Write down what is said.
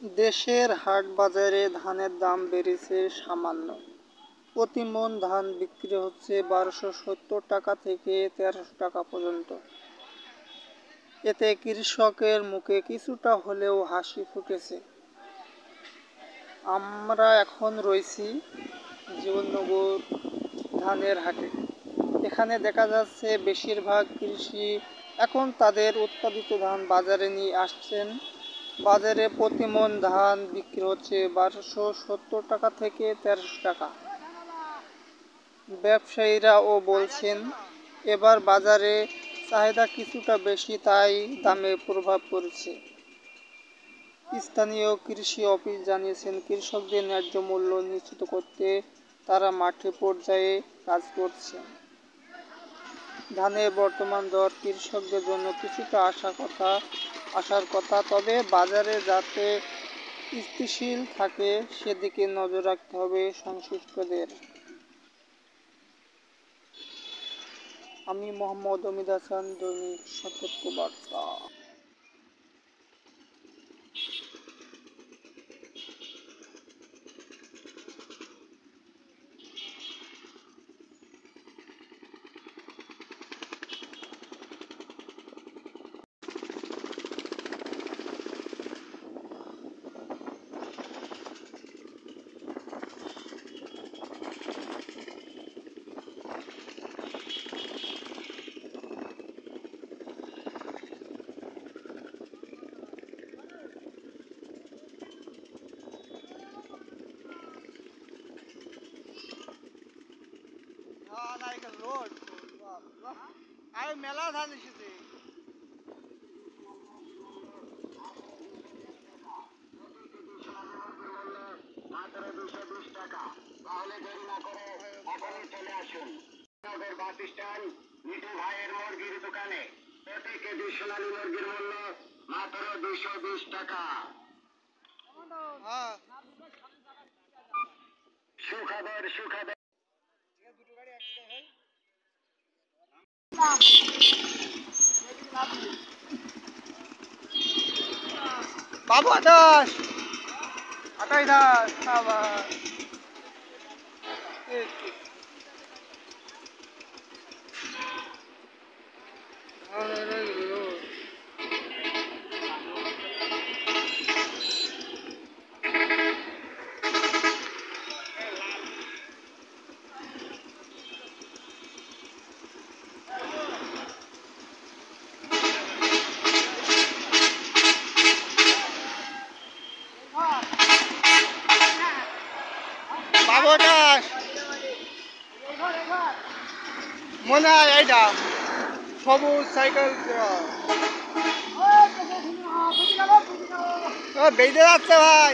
দেশের হাট বাজারে ধানের দাম বেড়েছে সামান্য। প্রতি মণ ধান বিক্রি হচ্ছে ১২৭০ টাকা থেকে ১৩০০ টাকা পর্যন্ত। এতে কৃষকের মুখে কিছুটা হলেও হাসি ফুটেছে। আমরা এখন রয়েছি জীবননগর ধানের হাটে। এখানে দেখা যাচ্ছে বেশিরভাগ কৃষি এখন তাদের উৎপাদিত ধান বাজারে নিয়ে আসছেন। বাজারে প্রতি মণ ধান বিক্রি হচ্ছে ১২৭০ টাকা থেকে ১৩০০ টাকা। ব্যবসায়ীরাও বলছেন এবার বাজারে চাহিদা কিছুটা বেশি, তাই দামে প্রভাব পড়েছে। স্থানীয় কৃষি অফিস জানিয়েছেন কৃষকদের ন্যায্য মূল্য নিশ্চিত করতে তারা মাঠে পর্যায়ে কাজ করছে। ধানের বর্তমান দর কৃষকদের জন্য কিছুটা আসার কথা, তবে বাজারে যাতে স্থিতিশীল থাকে সেদিকে নজর রাখতে হবে সংশ্লিষ্টদের। আমি মোহাম্মদ অমিদ হাসান, দৈনিক সতর্কবার্তা। মেলা ধান এসেছে। মাত্র ২২০ টাকা। তাহলে দেরি না করে এখনই চলে আসুন নগর বাস স্ট্যান্ড মিঠু ভাইয়ের মুরগির দোকানে। প্রতি কেজি সোনালী মুরগির মূল্য মাত্র ২২০ টাকা। সুখবর। বাবু ২৮ দাস আবার বাবু ২৮ মনে হয় এইটা সবুজ সাইকেল বেঁধে যাচ্ছে ভাই।